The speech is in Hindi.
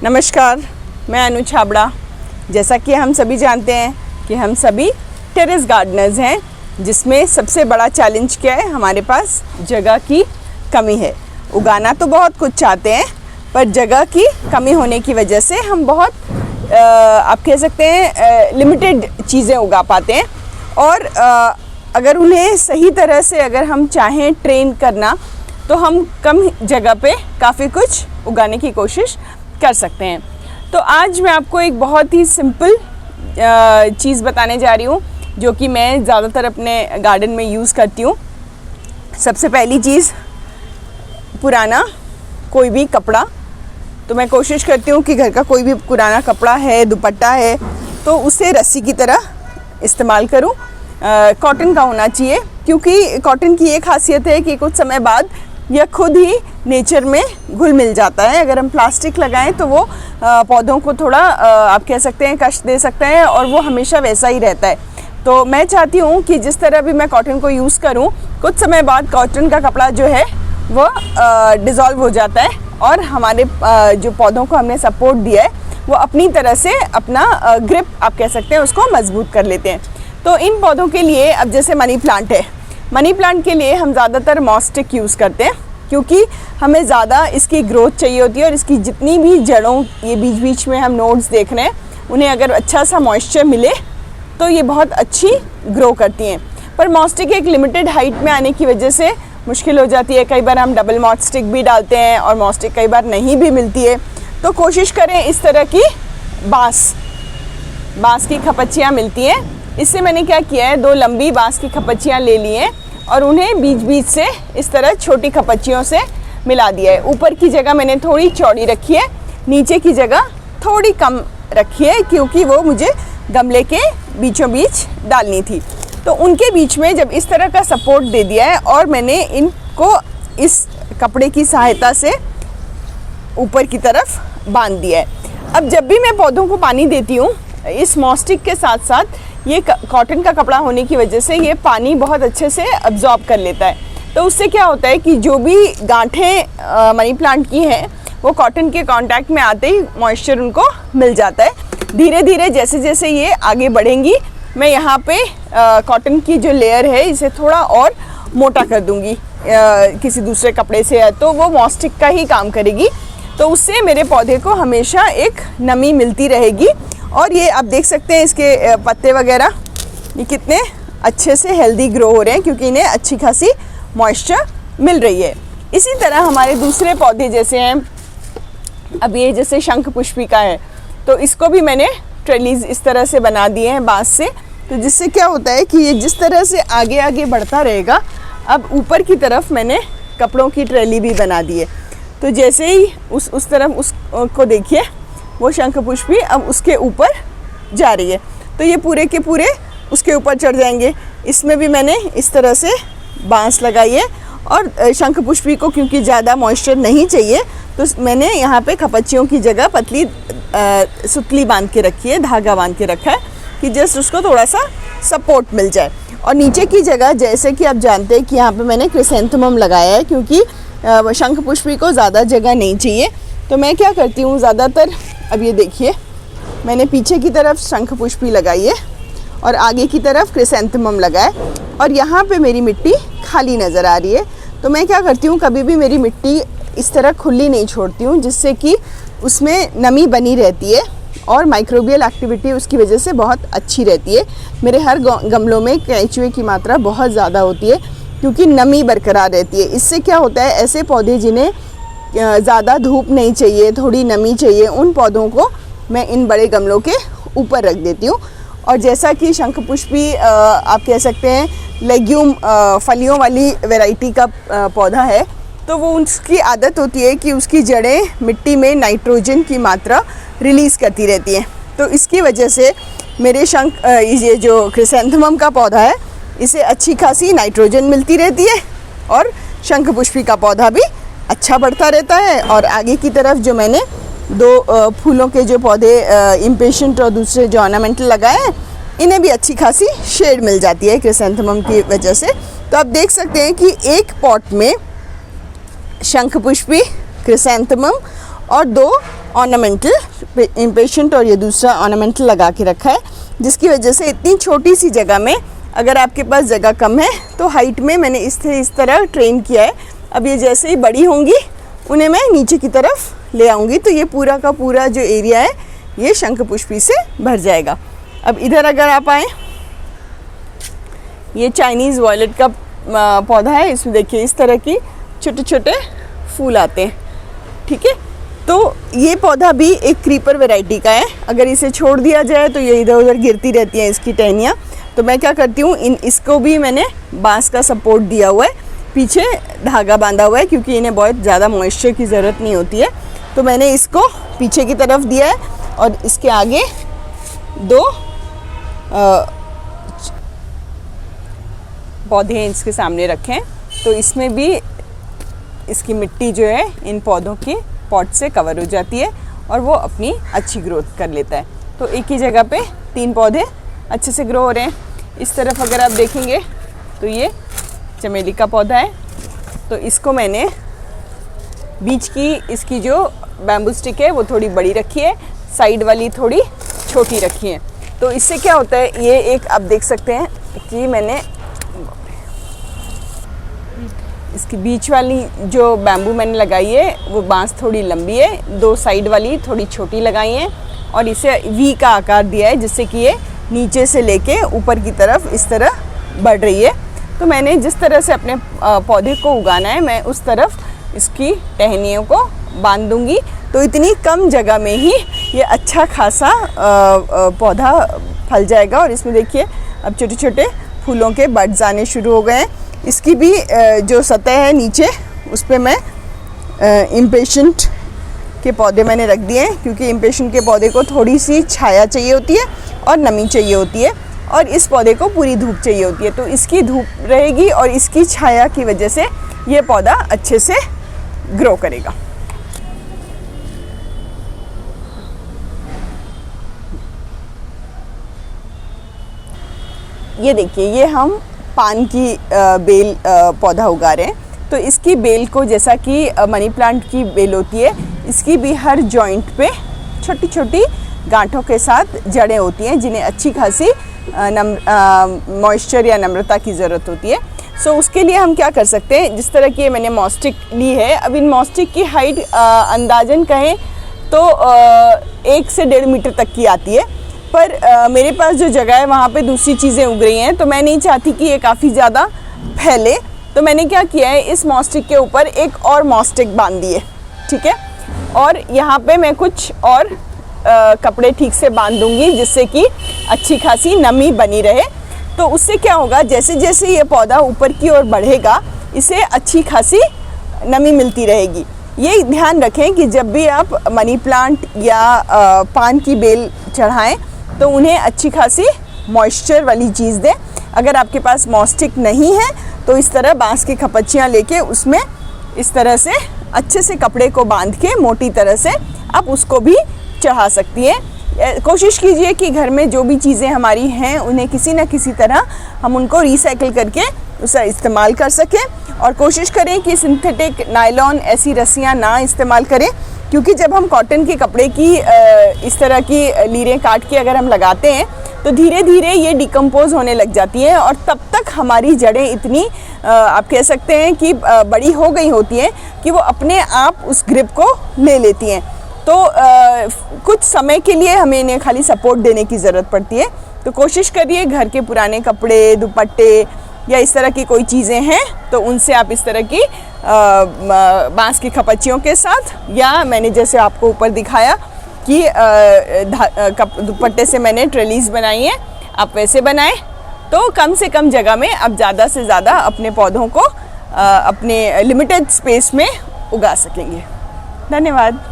नमस्कार, मैं अनु छाबड़ा। जैसा कि हम सभी जानते हैं कि हम सभी टेरेस गार्डनर्स हैं, जिसमें सबसे बड़ा चैलेंज क्या है, हमारे पास जगह की कमी है। उगाना तो बहुत कुछ चाहते हैं, पर जगह की कमी होने की वजह से हम बहुत आप कह सकते हैं लिमिटेड चीज़ें उगा पाते हैं। और अगर उन्हें सही तरह से अगर हम चाहें ट्रेन करना, तो हम कम जगह पे काफ़ी कुछ उगाने की कोशिश कर सकते हैं। तो आज मैं आपको एक बहुत ही सिंपल चीज़ बताने जा रही हूँ, जो कि मैं ज़्यादातर अपने गार्डन में यूज़ करती हूँ। सबसे पहली चीज़, पुराना कोई भी कपड़ा। तो मैं कोशिश करती हूँ कि घर का कोई भी पुराना कपड़ा है, दुपट्टा है, तो उसे रस्सी की तरह इस्तेमाल करूँ। कॉटन का होना चाहिए, क्योंकि कॉटन की ये खासियत है कि कुछ समय बाद यह खुद ही नेचर में घुल मिल जाता है। अगर हम प्लास्टिक लगाएं तो वो पौधों को थोड़ा आप कह सकते हैं कष्ट दे सकता है, और वो हमेशा वैसा ही रहता है। तो मैं चाहती हूँ कि जिस तरह भी मैं कॉटन को यूज़ करूँ, कुछ समय बाद कॉटन का कपड़ा जो है वो डिज़ोल्व हो जाता है, और हमारे जो पौधों को हमने सपोर्ट दिया है वो अपनी तरह से अपना ग्रिप आप कह सकते हैं उसको मजबूत कर लेते हैं। तो इन पौधों के लिए, अब जैसे मनी प्लांट है, मनी प्लांट के लिए हम ज़्यादातर मॉस स्टिक यूज़ करते हैं, क्योंकि हमें ज़्यादा इसकी ग्रोथ चाहिए होती है, और इसकी जितनी भी जड़ों, ये बीच बीच में हम नोड्स देख रहे हैं, उन्हें अगर अच्छा सा मॉइस्चर मिले तो ये बहुत अच्छी ग्रो करती हैं। पर मॉस स्टिक एक लिमिटेड हाइट में आने की वजह से मुश्किल हो जाती है। कई बार हम डबल मॉस स्टिक भी डालते हैं, और मॉस स्टिक कई बार नहीं भी मिलती है। तो कोशिश करें इस तरह की बाँस की खपच्चियाँ मिलती हैं। इससे मैंने क्या किया है, 2 लंबी बाँस की खपच्चियाँ ले ली हैं, और उन्हें बीच बीच से इस तरह छोटी खपच्चियों से मिला दिया है। ऊपर की जगह मैंने थोड़ी चौड़ी रखी है, नीचे की जगह थोड़ी कम रखी है, क्योंकि वो मुझे गमले के बीचों बीच डालनी थी। तो उनके बीच में जब इस तरह का सपोर्ट दे दिया है, और मैंने इनको इस कपड़े की सहायता से ऊपर की तरफ बांध दिया है। अब जब भी मैं पौधों को पानी देती हूँ, इस मॉस स्टिक के साथ साथ ये कॉटन का कपड़ा होने की वजह से ये पानी बहुत अच्छे से अब्जॉर्ब कर लेता है। तो उससे क्या होता है कि जो भी गांठें मनी प्लांट की हैं, वो कॉटन के कांटेक्ट में आते ही मॉइस्चर उनको मिल जाता है। धीरे धीरे जैसे जैसे ये आगे बढ़ेंगी, मैं यहाँ पे कॉटन की जो लेयर है इसे थोड़ा और मोटा कर दूँगी किसी दूसरे कपड़े से, तो वो मॉस स्टिक का ही काम करेगी। तो उससे मेरे पौधे को हमेशा एक नमी मिलती रहेगी। और ये आप देख सकते हैं इसके पत्ते वगैरह ये कितने अच्छे से हेल्दी ग्रो हो रहे हैं, क्योंकि इन्हें अच्छी खासी मॉइस्चर मिल रही है। इसी तरह हमारे दूसरे पौधे जैसे हैं, अब ये जैसे शंख पुष्पिका है, तो इसको भी मैंने ट्रेलीज इस तरह से बना दिए हैं बांस से। तो जिससे क्या होता है कि ये जिस तरह से आगे आगे बढ़ता रहेगा, अब ऊपर की तरफ मैंने कपड़ों की ट्रेली भी बना दी है। तो जैसे ही उस तरफ उसको देखिए, वो शंख पुष्पी अब उसके ऊपर जा रही है, तो ये पूरे के पूरे उसके ऊपर चढ़ जाएंगे। इसमें भी मैंने इस तरह से बांस लगाई है, और शंख पुष्पी को क्योंकि ज़्यादा मॉइस्चर नहीं चाहिए, तो मैंने यहाँ पे खपच्चियों की जगह पतली सुतली बांध के रखी है, धागा बांध के रखा है, कि जस्ट उसको थोड़ा सा सपोर्ट मिल जाए। और नीचे की जगह जैसे कि आप जानते हैं कि यहाँ पे मैंने क्रिसेंथेमम लगाया है, क्योंकि शंख पुष्पी को ज़्यादा जगह नहीं चाहिए। तो मैं क्या करती हूँ ज़्यादातर, अब ये देखिए मैंने पीछे की तरफ शंख पुष्पी लगाई है और आगे की तरफ क्रिसेंथेमम लगाए, और यहाँ पे मेरी मिट्टी खाली नज़र आ रही है। तो मैं क्या करती हूँ, कभी भी मेरी मिट्टी इस तरह खुली नहीं छोड़ती हूँ, जिससे कि उसमें नमी बनी रहती है, और माइक्रोबियल एक्टिविटी उसकी वजह से बहुत अच्छी रहती है। मेरे हर गमलों में केंचुए की मात्रा बहुत ज़्यादा होती है, क्योंकि नमी बरकरार रहती है। इससे क्या होता है, ऐसे पौधे जिन्हें ज़्यादा धूप नहीं चाहिए, थोड़ी नमी चाहिए, उन पौधों को मैं इन बड़े गमलों के ऊपर रख देती हूँ। और जैसा कि शंख पुष्पी आप कह सकते हैं लेग्यूम फलियों वाली वैरायटी का पौधा है, तो वो उसकी आदत होती है कि उसकी जड़ें मिट्टी में नाइट्रोजन की मात्रा रिलीज़ करती रहती हैं। तो इसकी वजह से मेरे ये जो क्रिसेंथेमम का पौधा है, इसे अच्छी खासी नाइट्रोजन मिलती रहती है, और शंख पुष्पी का पौधा भी अच्छा बढ़ता रहता है। और आगे की तरफ जो मैंने 2 फूलों के जो पौधे इम्पेशेंट और दूसरे जो ऑर्नामेंटल लगाए हैं, इन्हें भी अच्छी खासी शेड मिल जाती है क्रिसेंथेमम की वजह से। तो आप देख सकते हैं कि एक पॉट में शंख पुष्पी, क्रिसेंथेमम और 2 ऑर्नामेंटल इम्पेशेंट और ये दूसरा ऑर्नामेंटल लगा के रखा है, जिसकी वजह से इतनी छोटी सी जगह में, अगर आपके पास जगह कम है तो हाइट में मैंने इस तरह ट्रेन किया है। अब ये जैसे ही बड़ी होंगी उन्हें मैं नीचे की तरफ ले आऊँगी, तो ये पूरा का पूरा जो एरिया है ये शंखपुष्पी से भर जाएगा। अब इधर अगर आप आएँ, ये चाइनीज़ वॉयलेट का पौधा है, इसमें देखिए इस तरह की छोटे छोटे फूल आते हैं, ठीक है। तो ये पौधा भी एक क्रीपर वैरायटी का है। अगर इसे छोड़ दिया जाए तो ये इधर उधर गिरती रहती हैं इसकी टहनियाँ। तो मैं क्या करती हूँ, इसको भी मैंने बांस का सपोर्ट दिया हुआ है, पीछे धागा बांधा हुआ है, क्योंकि इन्हें बहुत ज़्यादा मॉइस्चर की ज़रूरत नहीं होती है। तो मैंने इसको पीछे की तरफ दिया है और इसके आगे 2 पौधे इसके सामने रखे हैं। तो इसमें भी इसकी मिट्टी जो है इन पौधों की पॉट से कवर हो जाती है और वो अपनी अच्छी ग्रोथ कर लेता है। तो एक ही जगह पे 3 पौधे अच्छे से ग्रो हो रहे हैं। इस तरफ अगर आप देखेंगे तो ये चमेली का पौधा है। तो इसको मैंने बीच की इसकी जो बैम्बू स्टिक है वो थोड़ी बड़ी रखी है, साइड वाली थोड़ी छोटी रखी है। तो इससे क्या होता है, ये एक आप देख सकते हैं कि मैंने इसकी बीच वाली जो बैम्बू मैंने लगाई है वो बांस थोड़ी लंबी है, 2 साइड वाली थोड़ी छोटी लगाई हैं और इसे वी का आकार दिया है, जिससे कि ये नीचे से लेके ऊपर की तरफ इस तरह बढ़ रही है। तो मैंने जिस तरह से अपने पौधे को उगाना है, मैं उस तरफ इसकी टहनियों को बांध दूंगी। तो इतनी कम जगह में ही ये अच्छा खासा पौधा फल जाएगा। और इसमें देखिए अब छोटे छोटे फूलों के बड्स आने शुरू हो गए हैं। इसकी भी जो सतह है नीचे, उस पर मैं इम्पेशेंट के पौधे मैंने रख दिए हैं, क्योंकि इम्पेशेंट के पौधे को थोड़ी सी छाया चाहिए होती है और नमी चाहिए होती है, और इस पौधे को पूरी धूप चाहिए होती है। तो इसकी धूप रहेगी और इसकी छाया की वजह से ये पौधा अच्छे से ग्रो करेगा। ये देखिए, ये हम पान की बेल पौधा उगा रहे हैं। तो इसकी बेल को, जैसा कि मनी प्लांट की बेल होती है, इसकी भी हर जॉइंट पे छोटी छोटी गांठों के साथ जड़ें होती हैं, जिन्हें अच्छी खासी मॉइस्चर या नम्रता की ज़रूरत होती है। सो उसके लिए हम क्या कर सकते हैं, जिस तरह की मैंने मॉस्टिक ली है, अब इन मॉस्टिक की हाइट अंदाजन कहें तो 1 से 1.5 मीटर तक की आती है। पर मेरे पास जो जगह है वहाँ पे दूसरी चीज़ें उग रही हैं, तो मैं नहीं चाहती कि ये काफ़ी ज़्यादा फैले। तो मैंने क्या किया है, इस मॉस्टिक के ऊपर एक और मॉस्टिक बांध दिए, ठीक है। और यहाँ पे मैं कुछ और कपड़े ठीक से बांध दूँगी, जिससे कि अच्छी खासी नमी बनी रहे। तो उससे क्या होगा, जैसे जैसे ये पौधा ऊपर की ओर बढ़ेगा, इसे अच्छी खासी नमी मिलती रहेगी। ये ध्यान रखें कि जब भी आप मनी प्लांट या पान की बेल चढ़ाएं तो उन्हें अच्छी खासी मॉइस्चर वाली चीज़ दें। अगर आपके पास मॉस्टिक नहीं है तो इस तरह बांस की खपच्चियाँ लेके उसमें इस तरह से अच्छे से कपड़े को बांध के मोटी तरह से आप उसको भी चढ़ा सकती हैं। कोशिश कीजिए कि घर में जो भी चीज़ें हमारी हैं उन्हें किसी न किसी तरह हम उनको रिसाइकिल करके उसका इस्तेमाल कर सकें, और कोशिश करें कि सिंथेटिक नायलॉन ऐसी रस्सियाँ ना इस्तेमाल करें, क्योंकि जब हम कॉटन के कपड़े की इस तरह की लीरें काट के अगर हम लगाते हैं तो धीरे धीरे ये डिकम्पोज होने लग जाती है, और तब तक हमारी जड़ें इतनी आप कह सकते हैं कि बड़ी हो गई होती हैं कि वो अपने आप उस ग्रिप को ले लेती हैं। तो कुछ समय के लिए हमें इन्हें खाली सपोर्ट देने की ज़रूरत पड़ती है। तो कोशिश करिए, घर के पुराने कपड़े, दुपट्टे या इस तरह की कोई चीज़ें हैं तो उनसे आप इस तरह की बांस की खपच्चियों के साथ, या मैंने जैसे आपको ऊपर दिखाया कि दुपट्टे से मैंने ट्रेलीज बनाई है, आप वैसे बनाएं। तो कम से कम जगह में आप ज़्यादा से ज़्यादा अपने पौधों को अपने लिमिटेड स्पेस में उगा सकेंगे। धन्यवाद।